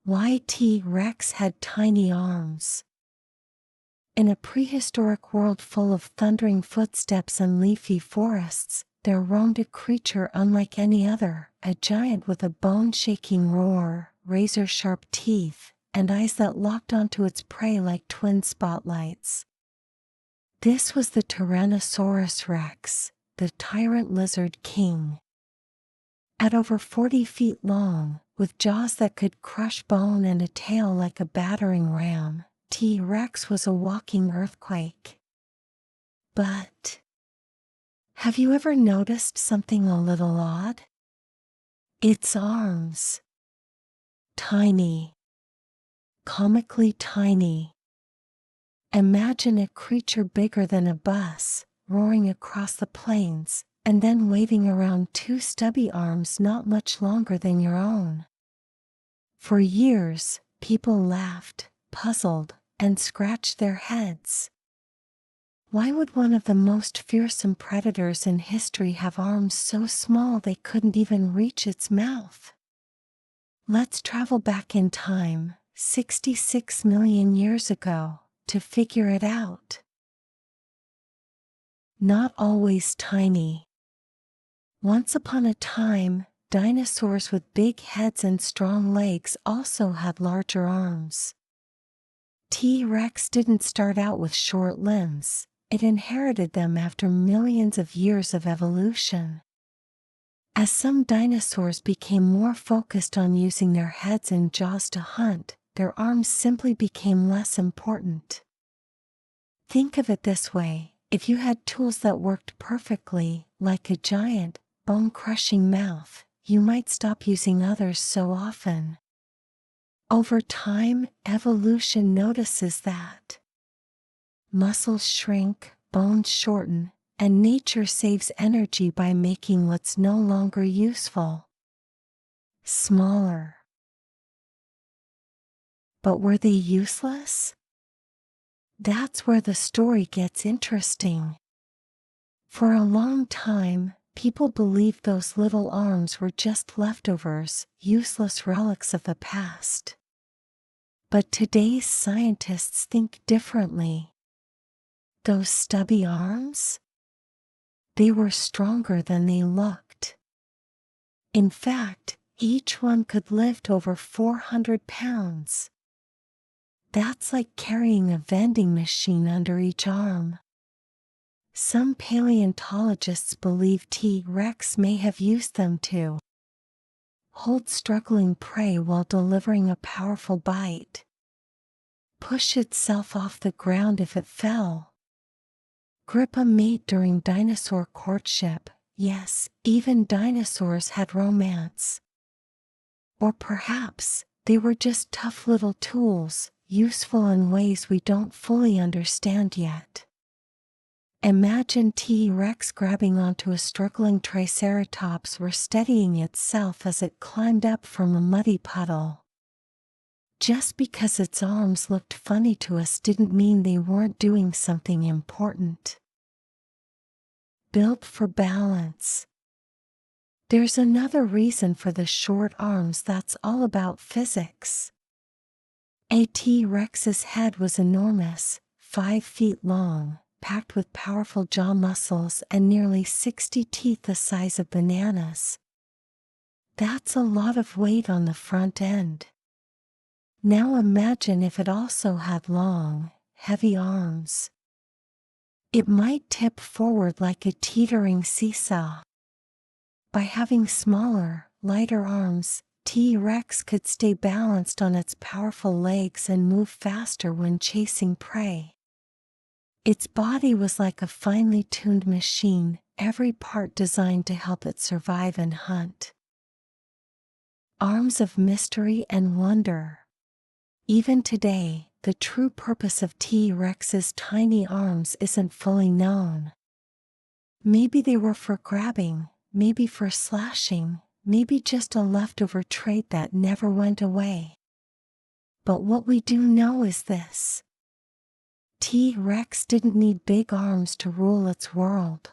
Why T-Rex had tiny arms. In a prehistoric world full of thundering footsteps and leafy forests, there roamed a creature unlike any other, a giant with a bone-shaking roar, razor-sharp teeth, and eyes that locked onto its prey like twin spotlights. This was the Tyrannosaurus rex, the tyrant lizard king. At over 40 feet long, with jaws that could crush bone and a tail like a battering ram, T-Rex was a walking earthquake. But have you ever noticed something a little odd? Its arms. Tiny. Comically tiny. Imagine a creature bigger than a bus, roaring across the plains, and then waving around two stubby arms not much longer than your own. For years, people laughed, puzzled, and scratched their heads. Why would one of the most fearsome predators in history have arms so small they couldn't even reach its mouth? Let's travel back in time, 66 million years ago, to figure it out. Not always tiny. Once upon a time, dinosaurs with big heads and strong legs also had larger arms. T-Rex didn't start out with short limbs, it inherited them after millions of years of evolution. As some dinosaurs became more focused on using their heads and jaws to hunt, their arms simply became less important. Think of it this way, if you had tools that worked perfectly, like a giant, bone-crushing mouth, you might stop using others so often. Over time, evolution notices that muscles shrink, bones shorten, and nature saves energy by making what's no longer useful smaller. But were they useless? That's where the story gets interesting. For a long time, people believed those little arms were just leftovers, useless relics of the past. But today's scientists think differently. Those stubby arms? They were stronger than they looked. In fact, each one could lift over 400 pounds. That's like carrying a vending machine under each arm. Some paleontologists believe T-Rex may have used them to hold struggling prey while delivering a powerful bite, push itself off the ground if it fell, grip a mate during dinosaur courtship. Yes, even dinosaurs had romance. Or perhaps they were just tough little tools, useful in ways we don't fully understand yet. Imagine T-Rex grabbing onto a struggling triceratops or steadying itself as it climbed up from a muddy puddle. Just because its arms looked funny to us didn't mean they weren't doing something important. Built for balance. There's another reason for the short arms that's all about physics. A T-Rex's head was enormous, 5 feet long, packed with powerful jaw muscles and nearly 60 teeth the size of bananas. That's a lot of weight on the front end. Now imagine if it also had long, heavy arms. It might tip forward like a teetering seesaw. By having smaller, lighter arms, T-Rex could stay balanced on its powerful legs and move faster when chasing prey. Its body was like a finely tuned machine, every part designed to help it survive and hunt. Arms of mystery and wonder. Even today, the true purpose of T-Rex's tiny arms isn't fully known. Maybe they were for grabbing, maybe for slashing, maybe just a leftover trait that never went away. But what we do know is this. T-Rex didn't need big arms to rule its world.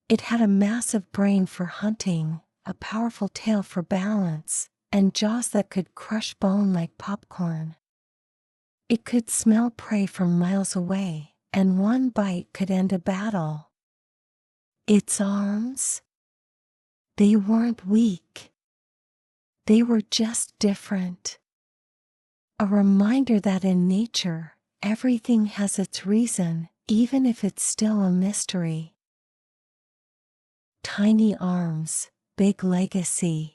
It had a massive brain for hunting, a powerful tail for balance, and jaws that could crush bone like popcorn. It could smell prey from miles away, and one bite could end a battle. Its arms? They weren't weak. They were just different. A reminder that in nature, everything has its reason, even if it's still a mystery. Tiny arms, big legacy.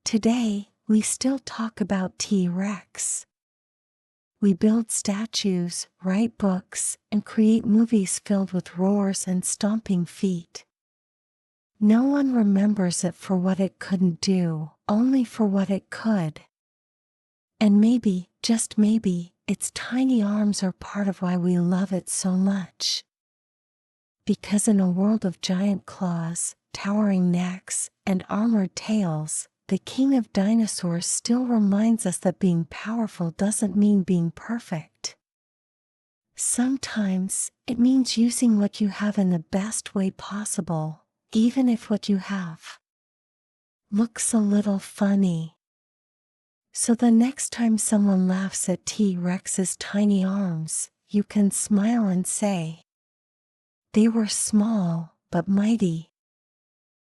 Today, we still talk about T-Rex. We build statues, write books, and create movies filled with roars and stomping feet. No one remembers it for what it couldn't do, only for what it could. And maybe, just maybe, its tiny arms are part of why we love it so much. Because in a world of giant claws, towering necks, and armored tails, the king of dinosaurs still reminds us that being powerful doesn't mean being perfect. Sometimes, it means using what you have in the best way possible, even if what you have looks a little funny. So the next time someone laughs at T-Rex's tiny arms, you can smile and say, "They were small, but mighty."